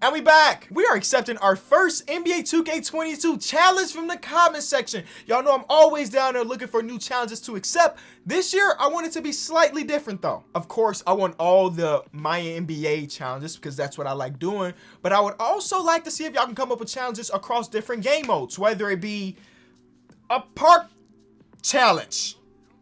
And we back. We are accepting our first NBA 2K22 challenge from the comment section. Y'all know I'm always down there looking for new challenges to accept. This year, I want it to be slightly different though. Of course, I want all the My NBA challenges because that's what I like doing. But I would also like to see if y'all can come up with challenges across different game modes, whether it be a park challenge.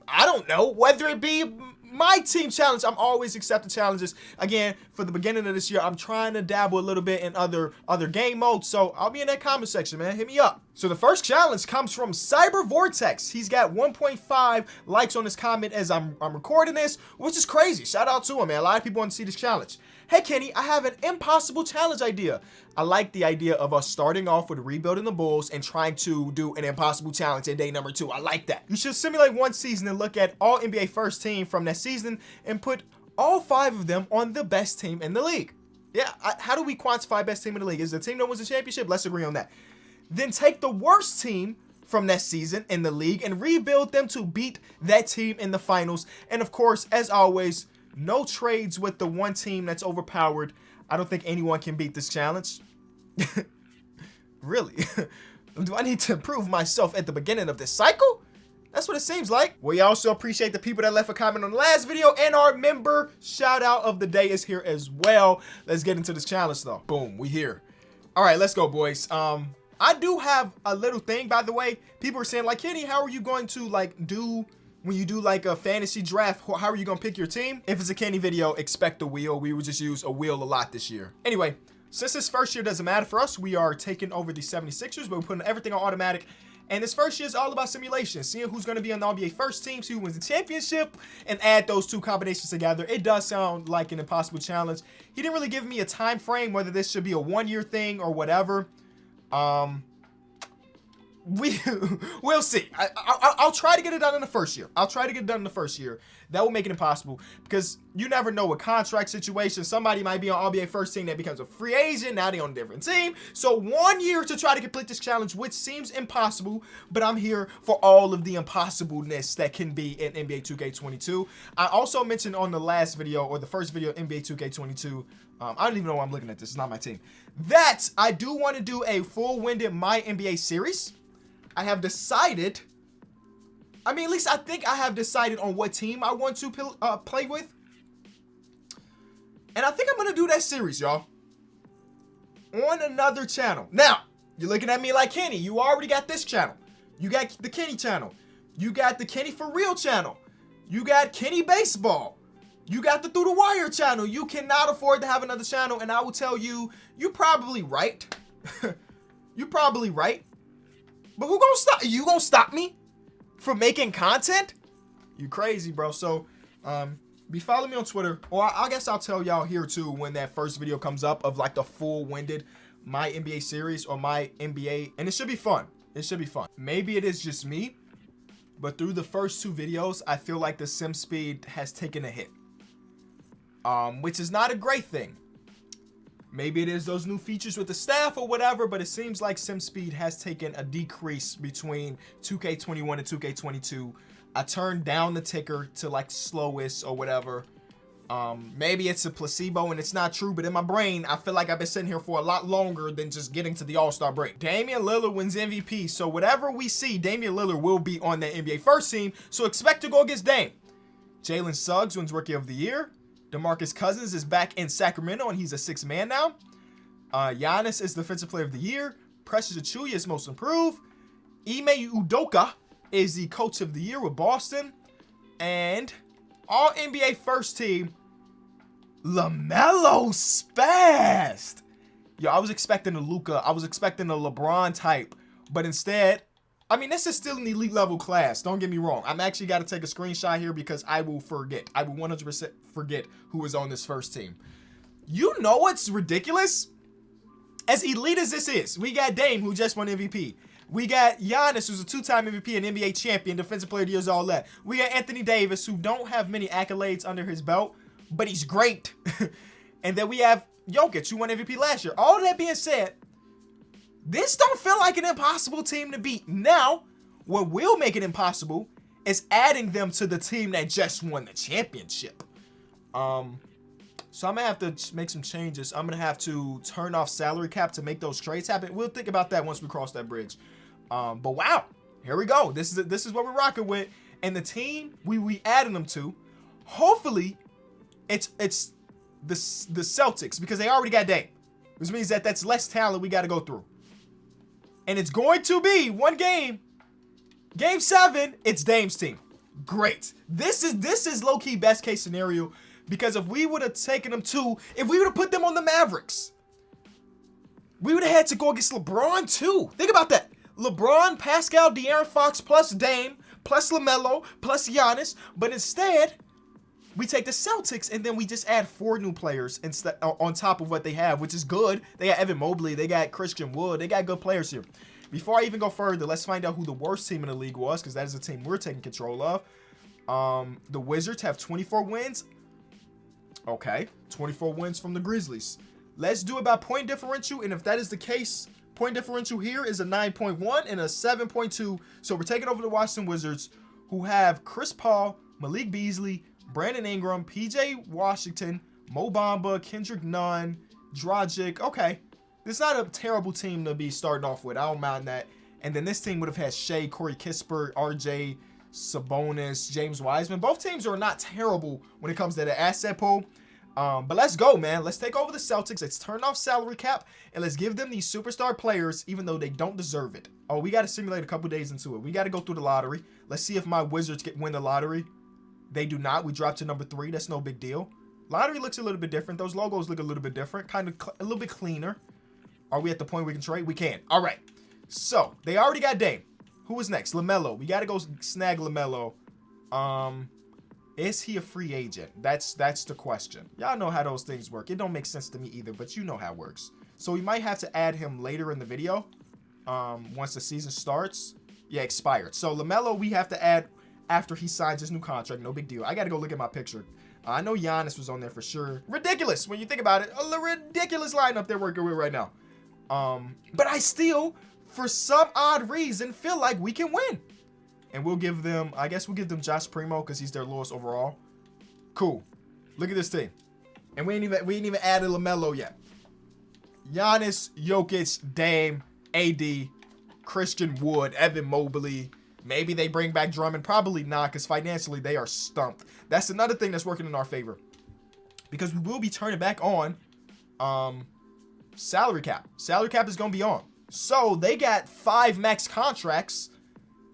I don't know, whether it be my team challenge. I'm always accepting challenges. Again, for the beginning of this year, I'm trying to dabble a little bit in other game modes, so I'll be in that comment section, man. Hit me up. So the first challenge comes from Cyber Vortex. He's got 1.5 likes on his comment as I'm recording this, which is crazy. Shout out to him, man. A lot of people want to see this challenge. Hey Kenny, I have an impossible challenge idea. I like the idea of us starting off with rebuilding the Bulls and trying to do an impossible challenge in day number 2. I like that. You should simulate one season and look at all NBA first team from that season and put all 5 of them on the best team in the league. Yeah, how do we quantify best team in the league? Is the team that wins the championship? Let's agree on that. Then take the worst team from that season in the league and rebuild them to beat that team in the finals. And of course, as always, no trades with the one team that's overpowered. I don't think anyone can beat this challenge. Really? Do I need to prove myself at the beginning of this cycle? That's what it seems like. We also appreciate the people that left a comment on the last video, and our member shout out of the day is here as well. Let's get into this challenge though. Boom, we here. All right, let's go, boys. I do have a little thing, by the way. People are saying like, Kenny, how are you going to when you do like a fantasy draft, how are you gonna pick your team? If it's a Kenny video, expect a wheel. We would just use a wheel a lot this year. Anyway, since this first year doesn't matter for us, we are taking over the 76ers, but we're putting everything on automatic. And this first year is all about simulation, seeing who's going to be on the NBA first team, see who wins the championship, and add those two combinations together. It does sound like an impossible challenge. He didn't really give me a time frame, whether this should be a 1-year thing or whatever. We'll see. I'll try to get it done in the first year. That will make it impossible because you never know a contract situation. Somebody might be on NBA first team that becomes a free agent. Now they're on a different team. So 1 year to try to complete this challenge, which seems impossible, but I'm here for all of the impossibleness that can be in NBA 2K22. I also mentioned on the last video or the first video of NBA 2K22, I don't even know why I'm looking at this. It's not my team. That I do want to do a full-winded My NBA series. I have decided, at least I think I have decided on what team I want to play with. And I think I'm going to do that series, y'all, on another channel. Now, you're looking at me like, Kenny, you already got this channel. You got the Kenny channel. You got the Kenny For Real channel. You got Kenny Baseball. You got the Through the Wire channel. You cannot afford to have another channel. And I will tell you, you're probably right. You're probably right. But who gonna stop? You gonna stop me from making content? You crazy, bro. So, be following me on Twitter, or I guess I'll tell y'all here too when that first video comes up of like the full-winded My NBA series or My NBA, and it should be fun. It should be fun. Maybe it is just me, but through the first 2 videos, I feel like the sim speed has taken a hit, which is not a great thing. Maybe it is those new features with the staff or whatever, but it seems like SimSpeed has taken a decrease between 2K21 and 2K22. I turned down the ticker to like slowest or whatever. Maybe it's a placebo and it's not true, but in my brain, I feel like I've been sitting here for a lot longer than just getting to the All-Star break. Damian Lillard wins MVP, so whatever we see, Damian Lillard will be on the NBA first team, so expect to go against Dame. Jalen Suggs wins Rookie of the Year. DeMarcus Cousins is back in Sacramento, and he's a 6th man now. Giannis is Defensive Player of the Year. Precious Achiuwa is Most Improved. Ime Udoka is the Coach of the Year with Boston. And All NBA First Team, LaMelo spazzed. Yo, I was expecting a Luka. I was expecting a LeBron type, but instead, this is still an elite level class. Don't get me wrong. I'm actually got to take a screenshot here because I will forget. I will 100% forget who is on this first team. You know what's ridiculous? As elite as this is, we got Dame, who just won MVP. We got Giannis, who's a 2-time MVP and NBA champion, Defensive Player of the Year, all that. We got Anthony Davis, who don't have many accolades under his belt, but he's great. And then we have Jokic, who won MVP last year. All that being said, this don't feel like an impossible team to beat. Now, what will make it impossible is adding them to the team that just won the championship. So I'm gonna have to make some changes. I'm gonna have to turn off salary cap to make those trades happen. We'll think about that once we cross that bridge. But wow, here we go. This is what we're rocking with, and the team we adding them to. Hopefully, it's the Celtics, because they already got Dame, which means that that's less talent we got to go through. And it's going to be one game, Game 7. It's Dame's team. Great. This is low key best case scenario. Because if we would have taken them if we would have put them on the Mavericks, we would have had to go against LeBron too. Think about that. LeBron, Pascal, De'Aaron Fox, plus Dame, plus LaMelo, plus Giannis. But instead, we take the Celtics and then we just add 4 new players instead on top of what they have, which is good. They got Evan Mobley, they got Christian Wood, they got good players here. Before I even go further, let's find out who the worst team in the league was, because that is the team we're taking control of. The Wizards have 24 wins. Okay, 24 wins from the Grizzlies. Let's do it by point differential, and if that is the case, point differential here is a 9.1 and a 7.2. So we're taking over the Washington Wizards, who have Chris Paul, Malik Beasley, Brandon Ingram, PJ Washington, Mo Bamba, Kendrick Nunn, Dragic. Okay, this is not a terrible team to be starting off with. I don't mind that. And then this team would have had Shea, Corey Kispert, RJ, Sabonis, James Wiseman. Both teams are not terrible when it comes to the asset pool. But let's go, man. Let's take over the Celtics. Let's turn off salary cap, and let's give them these superstar players, even though they don't deserve it. Oh, we got to simulate a couple days into it. We got to go through the lottery. Let's see if my Wizards win the lottery. They do not. We dropped to number 3. That's no big deal. Lottery looks a little bit different. Those logos look a little bit different. Kind of a little bit cleaner. Are we at the point we can trade? We can. All right. So, they already got Dame. Who is next? LaMelo. We got to go snag LaMelo. Is he a free agent? That's the question. Y'all know how those things work. It don't make sense to me either, but you know how it works. So we might have to add him later in the video. Once the season starts. Yeah, expired. So LaMelo we have to add after he signs his new contract. No big deal. I got to go look at my picture. I know Giannis was on there for sure. Ridiculous when you think about it. A ridiculous lineup they're working with right now. But I still, for some odd reason, feel like we can win. And we'll give them, I guess we'll give them Josh Primo because he's their lowest overall. Cool. Look at this team. And we ain't even added LaMelo yet. Giannis, Jokic, Dame, AD, Christian Wood, Evan Mobley. Maybe they bring back Drummond. Probably not, because financially they are stumped. That's another thing that's working in our favor. Because we will be turning back on salary cap. Salary cap is going to be on. So they got 5 max contracts.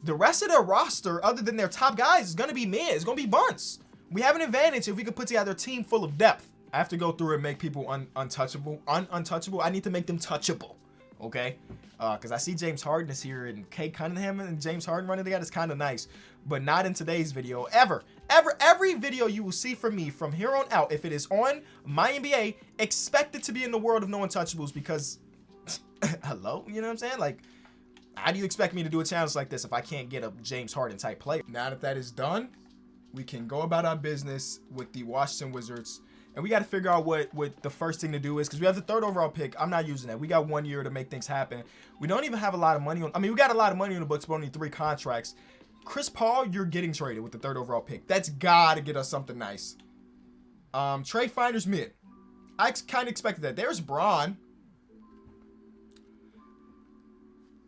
The rest of their roster, other than their top guys, is going to be mid. It's going to be bunts. We have an advantage if we could put together a team full of depth. I have to go through and make people untouchable. I need to make them touchable. Okay? Because I see James Harden is here, and Kate Cunningham and James Harden running together is kind of nice. But not in today's video. Every video you will see from me from here on out, if it is on my NBA, expect it to be in the world of no untouchables, because, hello? You know what I'm saying? Like, how do you expect me to do a challenge like this if I can't get a James Harden type player? Now that that is done, we can go about our business with the Washington Wizards. And we got to figure out what the first thing to do is, because we have the 3rd overall pick. I'm not using that. We got 1 year to make things happen. We don't even have a lot of money on. I mean, we got a lot of money on the books, but only 3 contracts. Chris Paul, you're getting traded with the 3rd overall pick. That's got to get us something nice. Trade finders mid. I kind of expected that. There's Bron.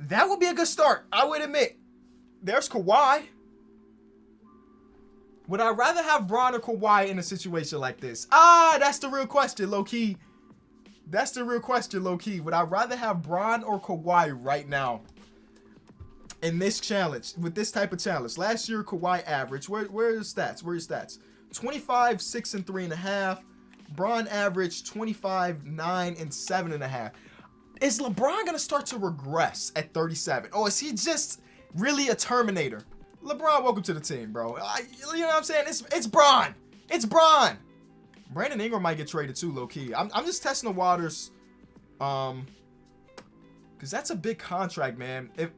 That would be a good start, I would admit. There's Kawhi. Would I rather have Bron or Kawhi in a situation like this? That's the real question, low-key. That's the real question, low-key. Would I rather have Bron or Kawhi right now in this challenge, with this type of challenge? Last year, Kawhi average. Where are your stats? Where are your stats? 25, 6, and 3.5. Bron average 25, 9, and 7.5. Is LeBron going to start to regress at 37? Or is he just really a Terminator? LeBron, welcome to the team, bro. You know what I'm saying? It's Bron. It's Bron. Brandon Ingram might get traded too, low-key. I'm just testing the waters. Because that's a big contract, man. If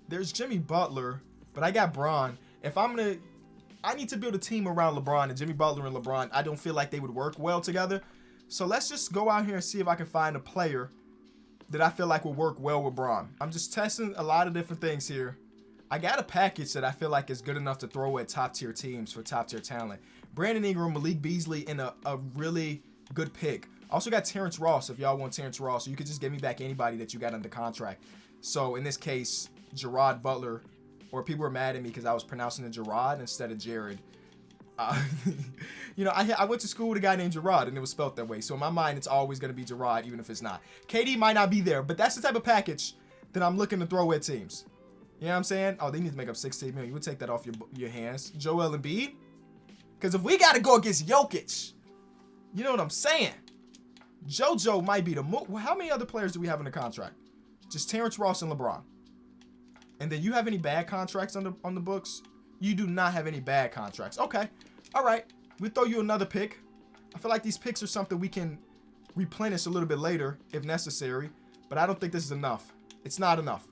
there's Jimmy Butler, but I got Bron. I need to build a team around LeBron, and Jimmy Butler and LeBron, I don't feel like they would work well together. So let's just go out here and see if I can find a player that I feel like will work well with Bron. I'm just testing a lot of different things here. I got a package that I feel like is good enough to throw at top-tier teams for top-tier talent. Brandon Ingram, Malik Beasley, and a really Good pick. Also got Terrence Ross if y'all want Terrence Ross. So you could just give me back anybody that you got under contract. So in this case, Gerard Butler, or people were mad at me because I was pronouncing it Gerard instead of Jared. You know, I went to school with a guy named Gerard, and it was spelled that way. So in my mind, it's always going to be Gerard, even if it's not. KD might not be there, but that's the type of package that I'm looking to throw at teams. You know what I'm saying? Oh, they need to make up 16 million. You would take that off your hands. Joel Embiid? Because if we got to go against Jokic, you know what I'm saying? JoJo might be the move. How many other players do we have in the contract? Just Terrence Ross and LeBron. And then you have any bad contracts on the books? You do not have any bad contracts. Okay. All right. We'll throw you another pick. I feel like these picks are something we can replenish a little bit later if necessary. But I don't think this is enough. It's not enough.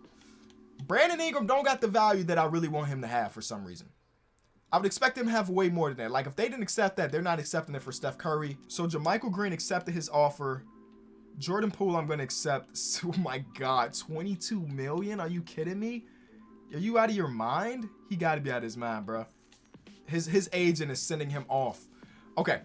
Brandon Ingram don't got the value that I really want him to have for some reason. I would expect him to have way more than that. Like, if they didn't accept that, they're not accepting it for Steph Curry. So JaMychal Green accepted his offer. Jordan Poole, I'm going to accept. Oh, my God. $22 million? Are you kidding me? Are you out of your mind? He got to be out of his mind, bro. His agent is sending him off. Okay.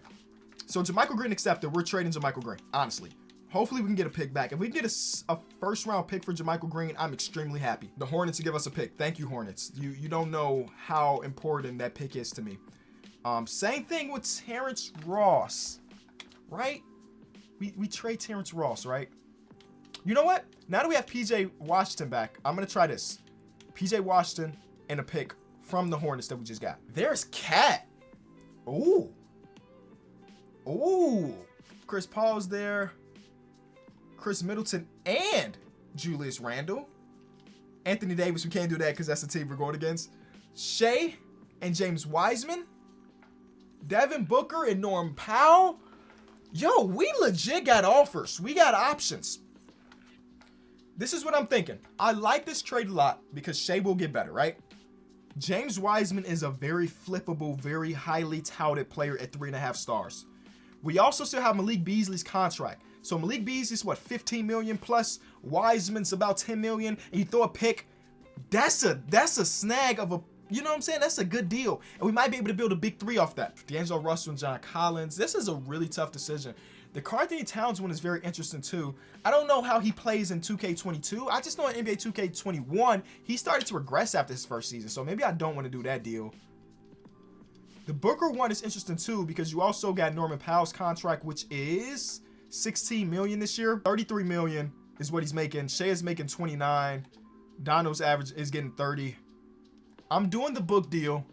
So JaMychal Green accepted. We're trading JaMychal Green, honestly. Hopefully we can get a pick back. If we can get a first-round pick for JaMychal Green, I'm extremely happy. The Hornets give us a pick. Thank you, Hornets. You don't know how important that pick is to me. Same thing with Terrence Ross, right? We trade Terrence Ross, right? You know what? Now that we have PJ Washington back, I'm going to try this. PJ Washington and a pick from the Hornets that we just got. There's Cat. Ooh. Ooh. Chris Paul's there. Chris Middleton and Julius Randle. Anthony Davis, we can't do that because that's the team we're going against. Shea and James Wiseman. Devin Booker and Norm Powell. Yo, we legit got offers. We got options. This is what I'm thinking. I like this trade a lot because Shea will get better, right? James Wiseman is a very flippable, very highly touted player at 3.5 stars. We also still have Malik Beasley's contract. So Malik Beasley's what, 15 million plus? Wiseman's about 10 million. And you throw a pick. That's a snag of a, you know what I'm saying? That's a good deal. And we might be able to build a big three off that. D'Angelo Russell and John Collins. This is a really tough decision. The Karl-Anthony Towns one is very interesting too. I don't know how he plays in 2K22. I just know in NBA 2K21, he started to regress after his first season. So maybe I don't want to do that deal. The Booker one is interesting too because you also got Norman Powell's contract, which is 16 million this year. 33 million is what he's making. Shea is making 29. Dono's average is getting 30. I'm doing the book deal.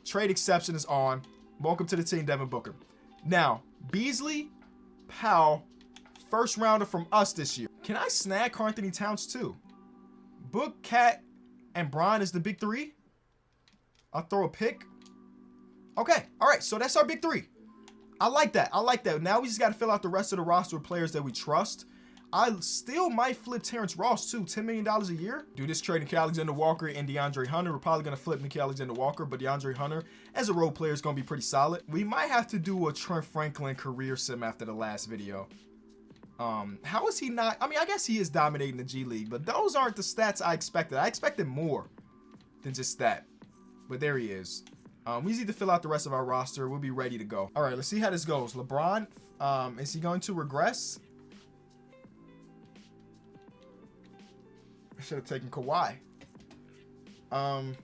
Trade exception is on. Welcome to the team, Devin Booker. Now, Beasley, Powell, first rounder from us this year. Can I snag Karl-Anthony Towns too? Book, Cat, and Bron is the big three. I'll throw a pick. Okay, all right, so that's our big three. I like that. I like that. Now we just got to fill out the rest of the roster of players that we trust. I still might flip Terrence Ross too. $10 million a year. Do this trade Nickeil Alexander-Walker and DeAndre Hunter. We're probably going to flip Nickeil Alexander-Walker, but DeAndre Hunter as a role player is going to be pretty solid. We might have to do a Trent Franklin career sim after the last video. How is he not? I mean, I guess he is dominating the G League, but those aren't the stats I expected. I expected more than just that. But there he is. We just need to fill out the rest of our roster. We'll be ready to go. All right, let's see how this goes. LeBron, is he going to regress? I should have taken Kawhi. But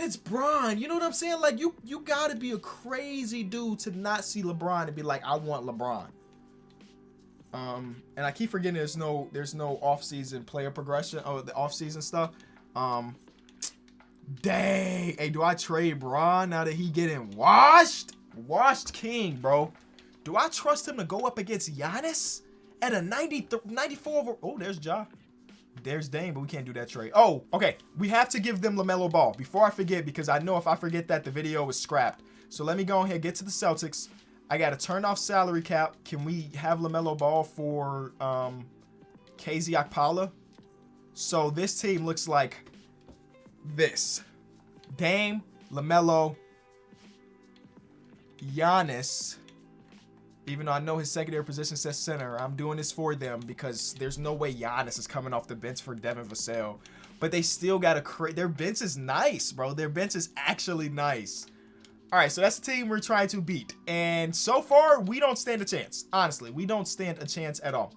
it's Bron. You know what I'm saying? Like, you got to be a crazy dude to not see LeBron and be like, I want LeBron. And I keep forgetting there's no off-season player progression. Oh, the off-season stuff. Dang. Hey, do I trade Bron now that he getting washed? Washed king, bro. Do I trust him to go up against Giannis at a 94 over? Oh, there's Ja. There's Dame, but we can't do that trade. Oh, okay. We have to give them LaMelo Ball. Before I forget, because I know if I forget that, the video is scrapped. So let me go ahead and get to the Celtics. I got to turn off salary cap. Can we have LaMelo Ball for KZ Okpala? So this team looks like this. Dame, LaMelo, Giannis. Even though I know his secondary position says center, I'm doing this for them because there's no way Giannis is coming off the bench for Devin Vassell. But they still got to create. Their bench is nice, bro. Their bench is actually nice. All right, so that's the team we're trying to beat. And so far, we don't stand a chance. Honestly, we don't stand a chance at all.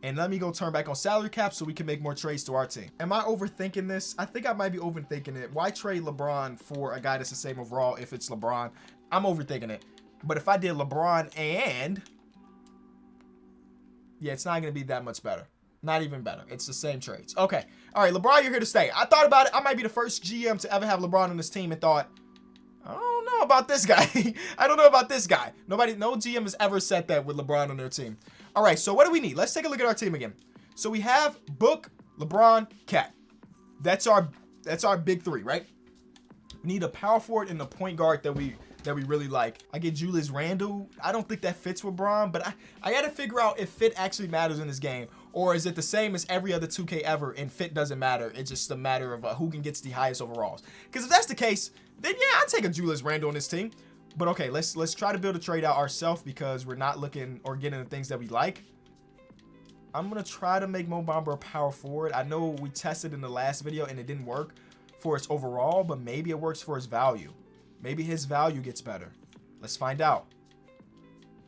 And let me go turn back on salary cap so we can make more trades to our team. Am I overthinking this? I think I might be overthinking it. Why trade LeBron for a guy that's the same overall if it's LeBron? I'm overthinking it. But if I did LeBron and... yeah, it's not going to be that much better. Not even better. It's the same trades. Okay. All right, LeBron, you're here to stay. I thought about it. I might be the first GM to ever have LeBron on this team and thought, I don't know about this guy. I don't know about this guy. No GM has ever said that with LeBron on their team. All right, so what do we need? Let's take a look at our team again. So we have Book, LeBron, Cat. That's our big three, right? We need a power forward and a point guard that we really like. I get Julius Randle. I don't think that fits with Bron, but I got to figure out if fit actually matters in this game, or is it the same as every other 2K ever and fit doesn't matter? It's just a matter of who can get the highest overalls. Because if that's the case, then yeah, I'd take a Julius Randle on this team. But okay, let's try to build a trade out ourselves because we're not looking or getting the things that we like. I'm going to try to make Mo Bamba a power forward. I know we tested in the last video and it didn't work for its overall, but maybe it works for his value. Maybe his value gets better. Let's find out.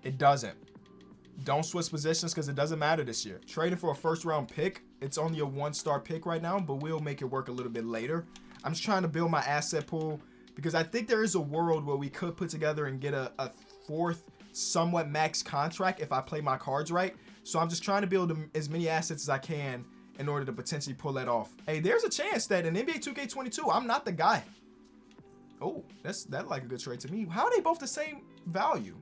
It doesn't. Don't switch positions because it doesn't matter this year. Trading for a first-round pick. It's only a one-star pick right now, but we'll make it work a little bit later. I'm just trying to build my asset pool because I think there is a world where we could put together and get a fourth somewhat max contract if I play my cards right. So I'm just trying to build as many assets as I can in order to potentially pull that off. Hey, there's a chance that in NBA 2K22, I'm not the guy. Oh, that's like a good trade to me. How are they both the same value?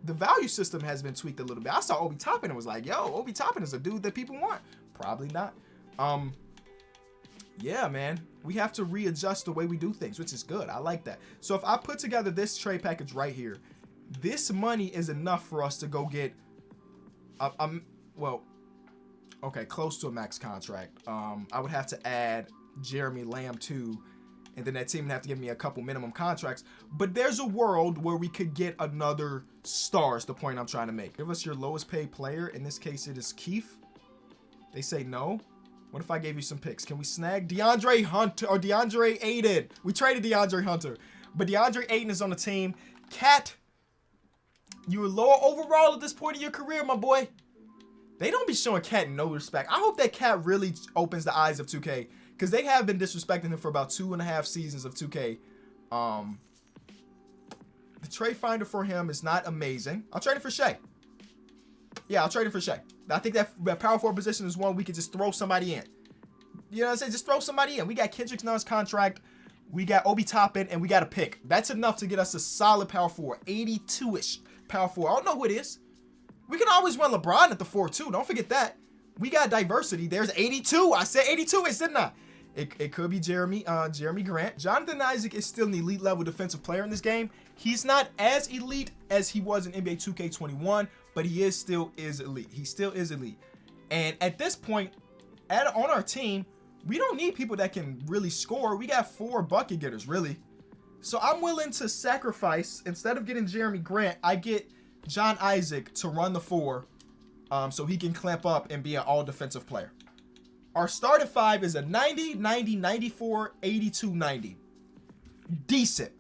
The value system has been tweaked a little bit. I saw Obi Toppin and was like, yo, Obi Toppin is a dude that people want. Probably not. Yeah, man. We have to readjust the way we do things, which is good. I like that. So if I put together this trade package right here, this money is enough for us to go get, well, okay, close to a max contract. I would have to add Jeremy Lamb too, and then that team would have to give me a couple minimum contracts. But there's a world where we could get another star is the point I'm trying to make. Give us your lowest paid player. In this case, it is Keith. They say no. What if I gave you some picks? Can we snag DeAndre Hunter or DeAndre Ayton? We traded DeAndre Hunter, but DeAndre Ayton is on the team. Cat, you were lower overall at this point in your career, my boy. They don't be showing Cat no respect. I hope that Cat really opens the eyes of 2K because they have been disrespecting him for about 2.5 seasons of 2K. The trade finder for him is not amazing. I'll trade it for Shea. Yeah, I'll trade it for Shea. I think that power forward position is one we could just throw somebody in. You know what I'm saying? Just throw somebody in. We got Kendrick Nunn's contract. We got Obi Toppin, and we got a pick. That's enough to get us a solid power forward. 82-ish power forward. I don't know who it is. We can always run LeBron at the 4 too. Don't forget that. We got diversity. There's 82. I said 82-ish, didn't I? It could be Jeremy Grant. Jonathan Isaac is still an elite level defensive player in this game. He's not as elite as he was in NBA 2K21, but he still is elite. He still is elite. And at this point, on our team, we don't need people that can really score. We got 4 bucket getters, really. So I'm willing to sacrifice. Instead of getting Jeremy Grant, I get John Isaac to run the 4 so he can clamp up and be an all-defensive player. Our starting 5 is a 90, 90, 94, 82, 90. Decent.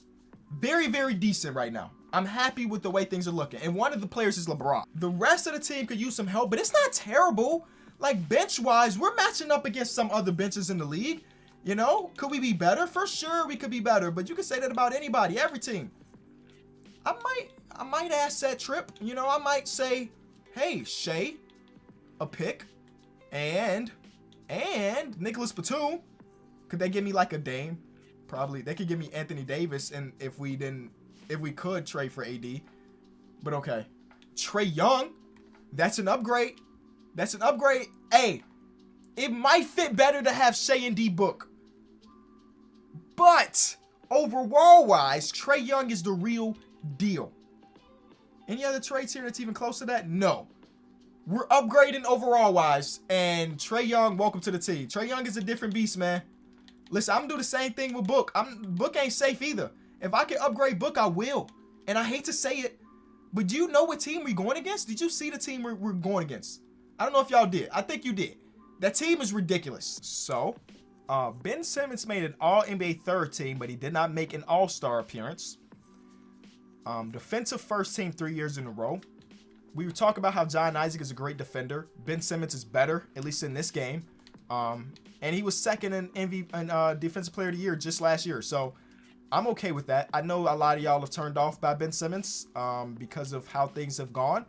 Very, very decent right now. I'm happy with the way things are looking. And one of the players is LeBron. The rest of the team could use some help, but it's not terrible. Like, bench-wise, we're matching up against some other benches in the league. You know, could we be better? For sure, we could be better. But you can say that about anybody, every team. I might asset Trip. You know, I might say, hey, Shea, a pick, and Nicholas Batum. Could they give me like a Dame? Probably. They could give me Anthony Davis, and if we could trade for AD. But okay. Trae Young, that's an upgrade. That's an upgrade. Hey, it might fit better to have Shea and D Book. But overall-wise, Trae Young is the real deal. Any other trades here that's even close to that? No. We're upgrading overall-wise, and Trae Young, welcome to the team. Trae Young is a different beast, man. Listen, I'm going to do the same thing with Book. Book ain't safe either. If I can upgrade Book, I will. And I hate to say it, but do you know what team we're going against? Did you see the team we're going against? I don't know if y'all did. I think you did. That team is ridiculous. So, Ben Simmons made an All-NBA third team, but he did not make an All-Star appearance. Defensive first team 3 years in a row. We were talking about how John Isaac is a great defender. Ben Simmons is better, at least in this game. And he was second in Defensive Player of the Year just last year. So I'm okay with that. I know a lot of y'all have turned off by Ben Simmons because of how things have gone.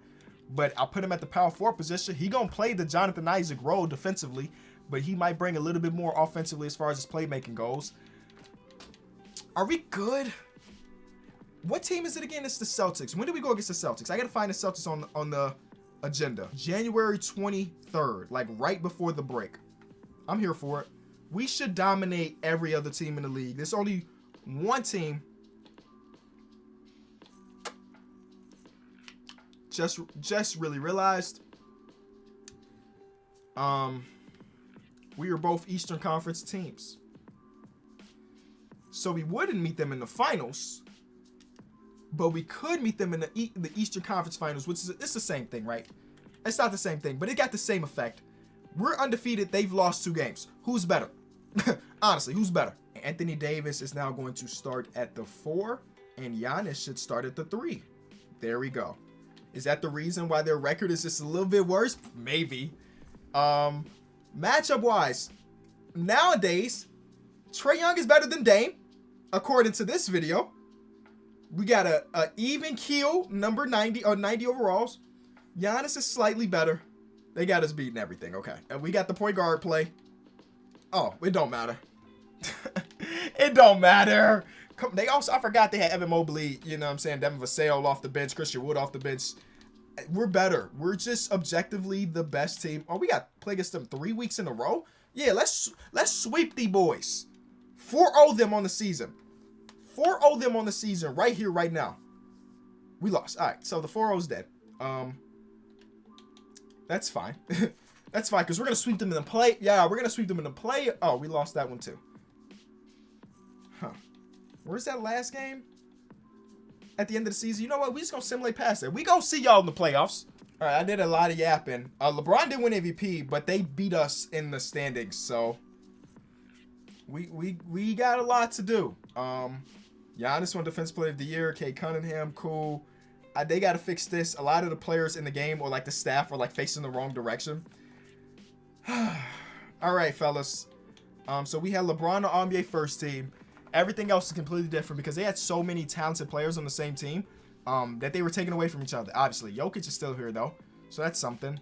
But I'll put him at the power forward position. He going to play the Jonathan Isaac role defensively, but he might bring a little bit more offensively as far as his playmaking goes. Are we good? What team is it again? It's the Celtics. When do we go against the Celtics? I got to find the Celtics on the agenda. January 23rd, like right before the break. I'm here for it. We should dominate every other team in the league. There's only one team. Just really realized. We are both Eastern Conference teams. So we wouldn't meet them in the finals. But we could meet them in the Eastern Conference Finals, which is it's the same thing, right? It's not the same thing, but it got the same effect. We're undefeated. They've lost 2 games. Who's better? Honestly, who's better? Anthony Davis is now going to start at the 4, and Giannis should start at the 3. There we go. Is that the reason why their record is just a little bit worse? Maybe. Matchup-wise, nowadays, Trae Young is better than Dame, according to this video. We got a even keel, number 90 or 90 overalls. Giannis is slightly better. They got us beating everything. Okay. And we got the point guard play. Oh, it don't matter. It don't matter. They also, I forgot they had Evan Mobley, you know what I'm saying? Devin Vassell off the bench, Christian Wood off the bench. We're better. We're just objectively the best team. Oh, we got play against them 3 weeks in a row? Yeah, let's sweep the boys. 4-0 them on the season. 4-0 them on the season right here, right now. We lost. All right, so the 4-0's dead. That's fine. That's fine, because we're going to sweep them in the play. Yeah, we're going to sweep them in the play. Oh, we lost that one too. Huh. Where's that last game? At the end of the season? You know what? We just going to simulate past it. We going to see y'all in the playoffs. All right, I did a lot of yapping. LeBron didn't win MVP, but they beat us in the standings, so we got a lot to do. Giannis won Defensive Player of the Year. Cade Cunningham, cool. They got to fix this. A lot of the players in the game or like the staff are like facing the wrong direction. All right, fellas. So we had LeBron on NBA first team. Everything else is completely different because they had so many talented players on the same team that they were taken away from each other. Obviously, Jokic is still here though, so that's something.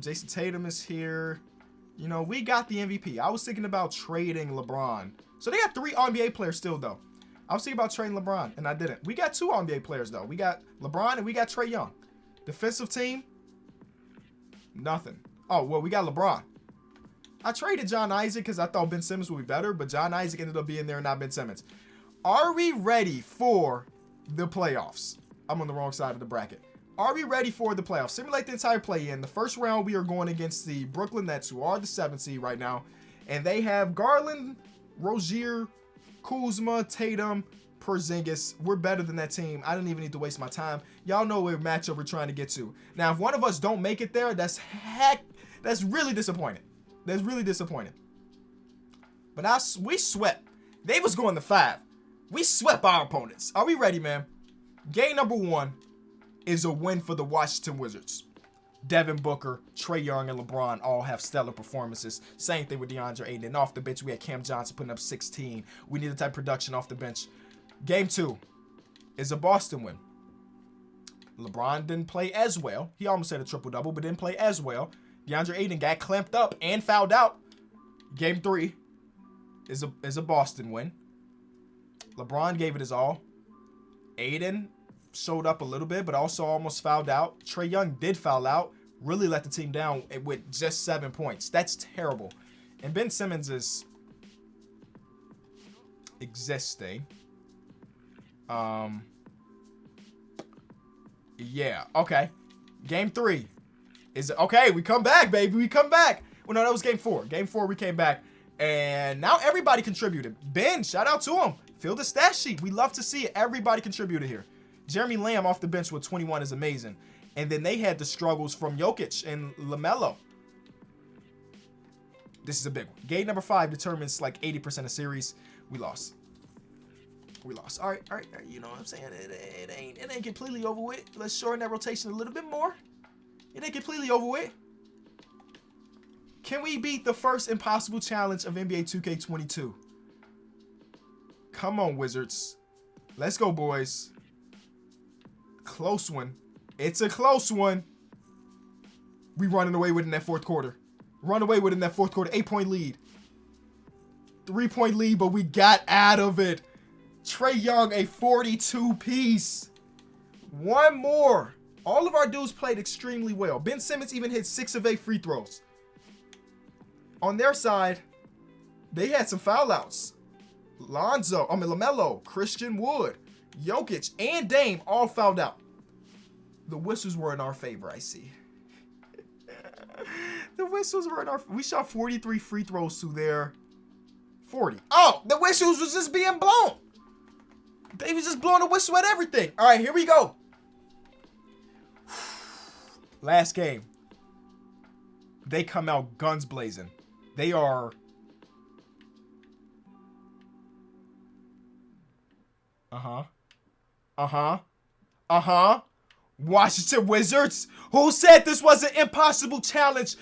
Jason Tatum is here. You know, we got the MVP. I was thinking about trading LeBron. So they got 3 NBA players still though. I was thinking about trading LeBron, and I didn't. We got 2 NBA players, though. We got LeBron, and we got Trae Young. Defensive team, nothing. Oh, well, we got LeBron. I traded John Isaac because I thought Ben Simmons would be better, but John Isaac ended up being there and not Ben Simmons. Are we ready for the playoffs? I'm on the wrong side of the bracket. Are we ready for the playoffs? Simulate the entire play-in. The first round, we are going against the Brooklyn Nets, who are the 7th seed right now, and they have Garland, Rozier, Kuzma, Tatum, Porzingis. We're better than that team. I didn't even need to waste my time. Y'all know what matchup we're trying to get to. Now, if one of us don't make it there, that's really disappointing. That's really disappointing. But we swept. They was going to 5. We swept our opponents. Are we ready, man? Game number 1 is a win for the Washington Wizards. Devin Booker, Trae Young, and LeBron all have stellar performances. Same thing with DeAndre Ayton. And off the bench, we had Cam Johnson putting up 16. We need the type of production off the bench. Game 2 is a Boston win. LeBron didn't play as well. He almost had a triple-double, but didn't play as well. DeAndre Ayton got clamped up and fouled out. Game 3 is a Boston win. LeBron gave it his all. Ayton showed up a little bit, but also almost fouled out. Trae Young did foul out. Really let the team down with just 7 points. That's terrible. And Ben Simmons is existing. Yeah. Okay. Game 3 is okay. We come back, baby. We come back. Well, no, that was game 4. Game 4, we came back, and now everybody contributed. Ben, shout out to him. Fill the stat sheet. We love to see it. Everybody contributed here. Jeremy Lamb off the bench with 21 is amazing. And then they had the struggles from Jokic and LaMelo. This is a big one. Game number 5 determines like 80% of series. We lost. We lost. All right. You know what I'm saying? It ain't completely over with. Let's shorten that rotation a little bit more. It ain't completely over with. Can we beat the first impossible challenge of NBA 2K22? Come on, Wizards. Let's go, boys. Close one. It's a close one. We running away with it in that fourth quarter. Run away with it in that fourth quarter. 8-point lead. 3-point lead, but we got out of it. Trae Young, a 42-piece. One more. All of our dudes played extremely well. Ben Simmons even hit 6 of 8 free throws. On their side, they had some foul outs. LaMelo, Christian Wood, Jokic, and Dame all fouled out. The whistles were in our favor, I see. The whistles were in our... We shot 43 free throws to their 40. Oh, the whistles was just being blown. They was just blowing the whistle at everything. All right, here we go. Last game. They come out guns blazing. They are... Washington Wizards. Who said this was an impossible challenge?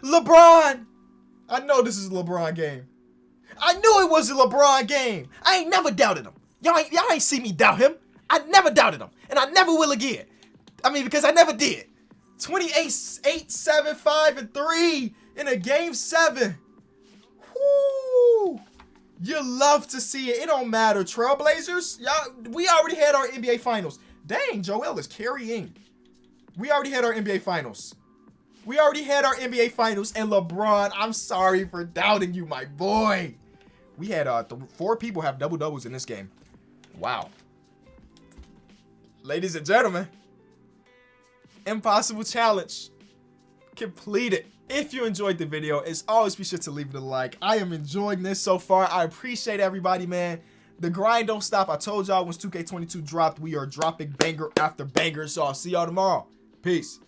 LeBron. I know this is a LeBron game. I knew it was a LeBron game. I ain't never doubted him. Y'all ain't see me doubt him. I never doubted him. And I never will again. I mean, because I never did. 28, 8, 7, 5, and 3 in a game 7. Woo! You love to see it. It don't matter. Trailblazers, y'all, we already had our NBA Finals. Dang, Joel is carrying. We already had our NBA Finals. We already had our NBA Finals. And LeBron, I'm sorry for doubting you, my boy. We had 4 people have double-doubles in this game. Wow. Ladies and gentlemen, impossible challenge completed. If you enjoyed the video, as always, be sure to leave it a like. I am enjoying this so far. I appreciate everybody, man. The grind don't stop. I told y'all once 2K22 dropped, we are dropping banger after banger. So I'll see y'all tomorrow. Peace.